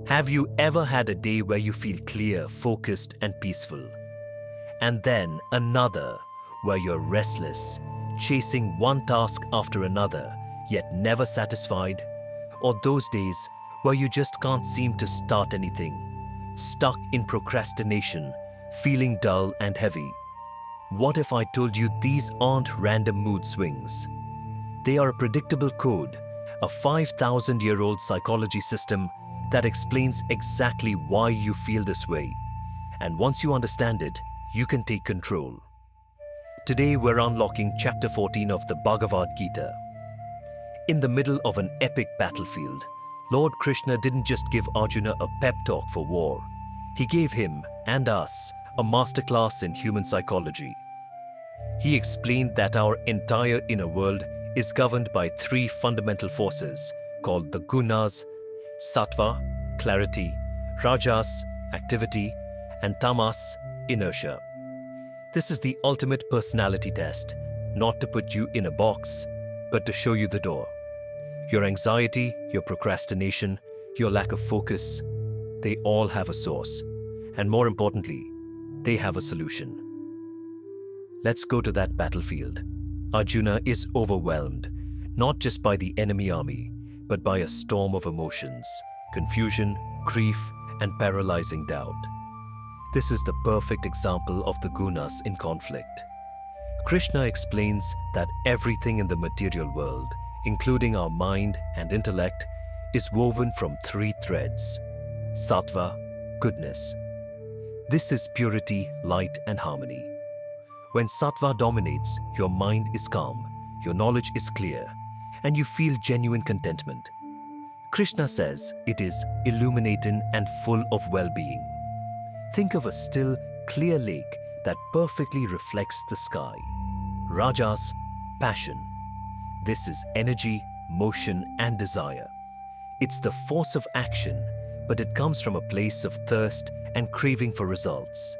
Have you ever had a day where you feel clear, focused, and peaceful? And then another where you're restless, chasing one task after another, yet never satisfied? Or those days where you just can't seem to start anything, stuck in procrastination, feeling dull and heavy? What if I told you these aren't random mood swings? They are a predictable code, a 5,000-year-old psychology system that explains exactly why you feel this way. And once you understand it, you can take control. Today we're unlocking chapter 14 of the Bhagavad Gita. In the middle of an epic battlefield, Lord Krishna didn't just give Arjuna a pep talk for war. He gave him and us a masterclass in human psychology. He explained that our entire inner world is governed by three fundamental forces called the Gunas: Sattva, clarity; Rajas, activity; and Tamas, inertia. This is the ultimate personality test, not to put you in a box, but to show you the door. Your anxiety, your procrastination, your lack of focus, they all have a source. And more importantly, they have a solution. Let's go to that battlefield. Arjuna is overwhelmed, not just by the enemy army, but by a storm of emotions, confusion, grief, and paralyzing doubt. This is the perfect example of the Gunas in conflict. Krishna explains that everything in the material world, including our mind and intellect, is woven from three threads: Sattva, goodness. This is purity, light, and harmony. When Sattva dominates, your mind is calm, your knowledge is clear, and you feel genuine contentment. Krishna says it is illuminating and full of well-being. Think of a still, clear lake that perfectly reflects the sky. Rajas, passion. This is energy, motion, and desire. It's the force of action, but it comes from a place of thirst and craving for results.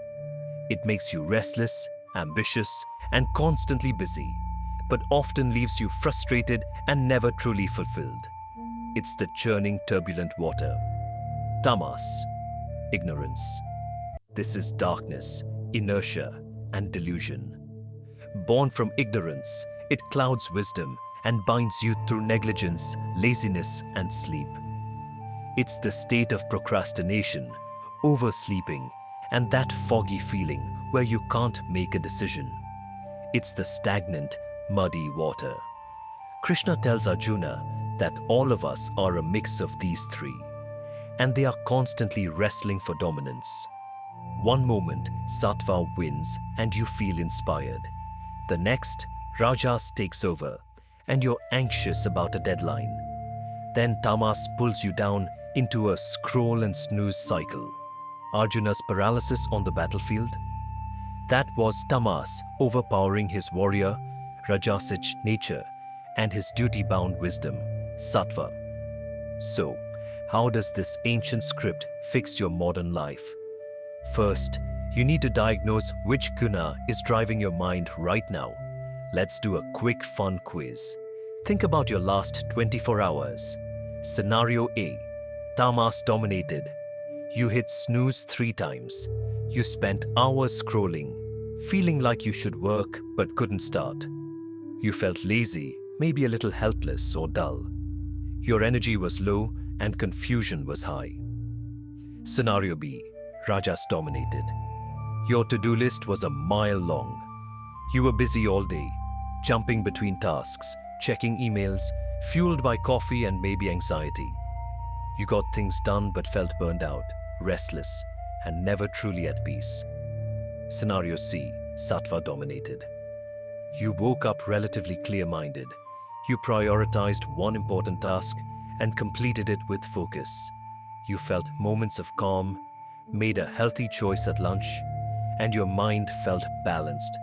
It makes you restless, ambitious, and constantly busy, but often leaves you frustrated and never truly fulfilled. It's the churning, turbulent water. Tamas, ignorance. This is darkness, inertia, and delusion. Born from ignorance, it clouds wisdom and binds you through negligence, laziness, and sleep. It's the state of procrastination, oversleeping, and that foggy feeling where you can't make a decision. It's the stagnant, muddy water. Krishna tells Arjuna that all of us are a mix of these three, and they are constantly wrestling for dominance. One moment, Sattva wins and you feel inspired. The next, Rajas takes over and you're anxious about a deadline. Then Tamas pulls you down into a scroll and snooze cycle. Arjuna's paralysis on the battlefield? That was Tamas overpowering his warrior, Rajasic nature, and his duty-bound wisdom, Sattva. So, how does this ancient script fix your modern life? First, you need to diagnose which guna is driving your mind right now. Let's do a quick fun quiz. Think about your last 24 hours. Scenario A. Tamas dominated. You hit snooze 3 times. You spent hours scrolling, feeling like you should work but couldn't start. You felt lazy, maybe a little helpless or dull. Your energy was low and confusion was high. Scenario B. Rajas dominated. Your to-do list was a mile long. You were busy all day, jumping between tasks, checking emails, fueled by coffee and maybe anxiety. You got things done but felt burned out, restless, and never truly at peace. Scenario C. Sattva dominated. You woke up relatively clear-minded. You prioritized one important task and completed it with focus. You felt moments of calm, made a healthy choice at lunch, and your mind felt balanced,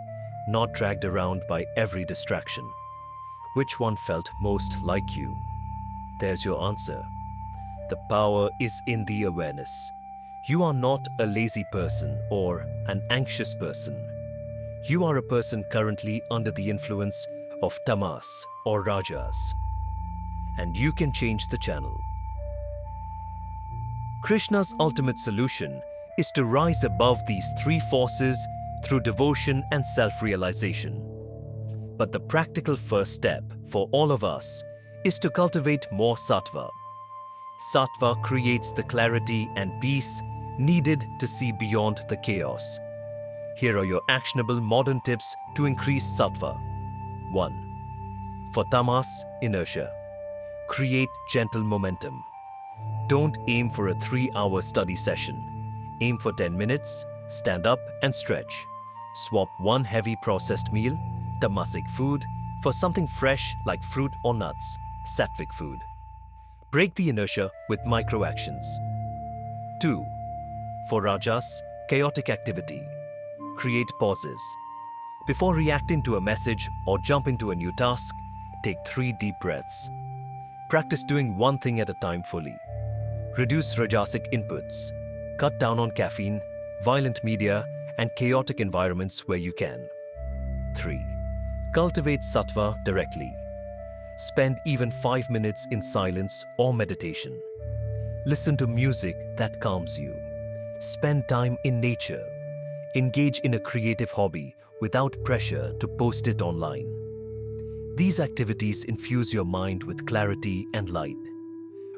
not dragged around by every distraction. Which one felt most like you? There's your answer. The power is in the awareness. You are not a lazy person or an anxious person. You are a person currently under the influence of Tamas or Rajas. And you can change the channel. Krishna's ultimate solution is to rise above these three forces through devotion and self-realization. But the practical first step for all of us is to cultivate more sattva. Sattva creates the clarity and peace needed to see beyond the chaos. Here are your actionable modern tips to increase sattva. 1. For tamas, inertia. Create gentle momentum. Don't aim for a 3-hour study session. Aim for 10 minutes, stand up and stretch. Swap one heavy processed meal, tamasic food, for something fresh like fruit or nuts, sattvic food. Break the inertia with micro actions. 2. For rajas, chaotic activity. Create pauses. Before reacting to a message or jumping to a new task, take 3 deep breaths. Practice doing one thing at a time fully. Reduce rajasic inputs. Cut down on caffeine, violent media, and chaotic environments where you can. 3. Cultivate sattva directly. Spend even 5 minutes in silence or meditation. Listen to music that calms you. Spend time in nature. Engage in a creative hobby without pressure to post it online. These activities infuse your mind with clarity and light.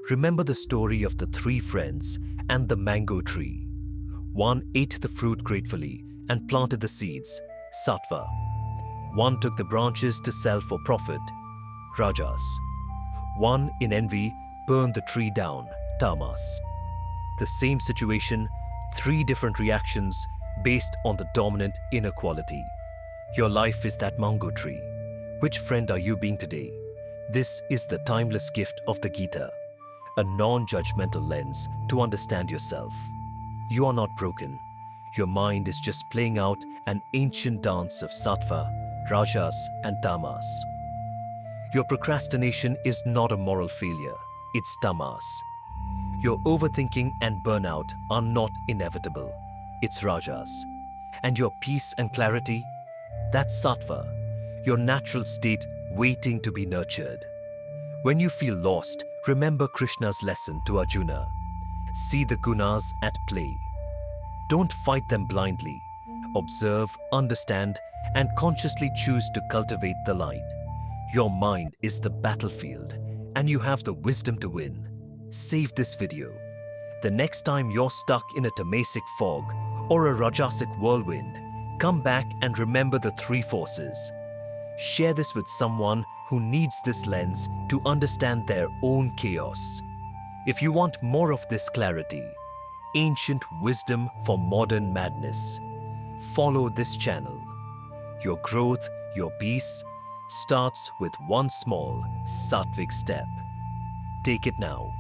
Remember the story of the 3 friends and the mango tree. One ate the fruit gratefully and planted the seeds, sattva. One took the branches to sell for profit, rajas. One, in envy, burned the tree down, tamas. The same situation, 3 different reactions based on the dominant inner quality. Your life is that mango tree. Which friend are you being today? This is the timeless gift of the Gita, a non-judgmental lens to understand yourself. You are not broken. Your mind is just playing out an ancient dance of sattva, rajas, and tamas. Your procrastination is not a moral failure, it's tamas. Your overthinking and burnout are not inevitable, it's rajas. And your peace and clarity, that's sattva, your natural state waiting to be nurtured. When you feel lost, remember Krishna's lesson to Arjuna. See the Gunas at play. Don't fight them blindly. Observe, understand, and consciously choose to cultivate the light. Your mind is the battlefield, and you have the wisdom to win. Save this video. The next time you're stuck in a tamasic fog or a rajasic whirlwind, come back and remember the 3 forces. Share this with someone who needs this lens to understand their own chaos. If you want more of this clarity, ancient wisdom for modern madness, follow this channel. Your growth, your peace, starts with one small sattvic step. Take it now.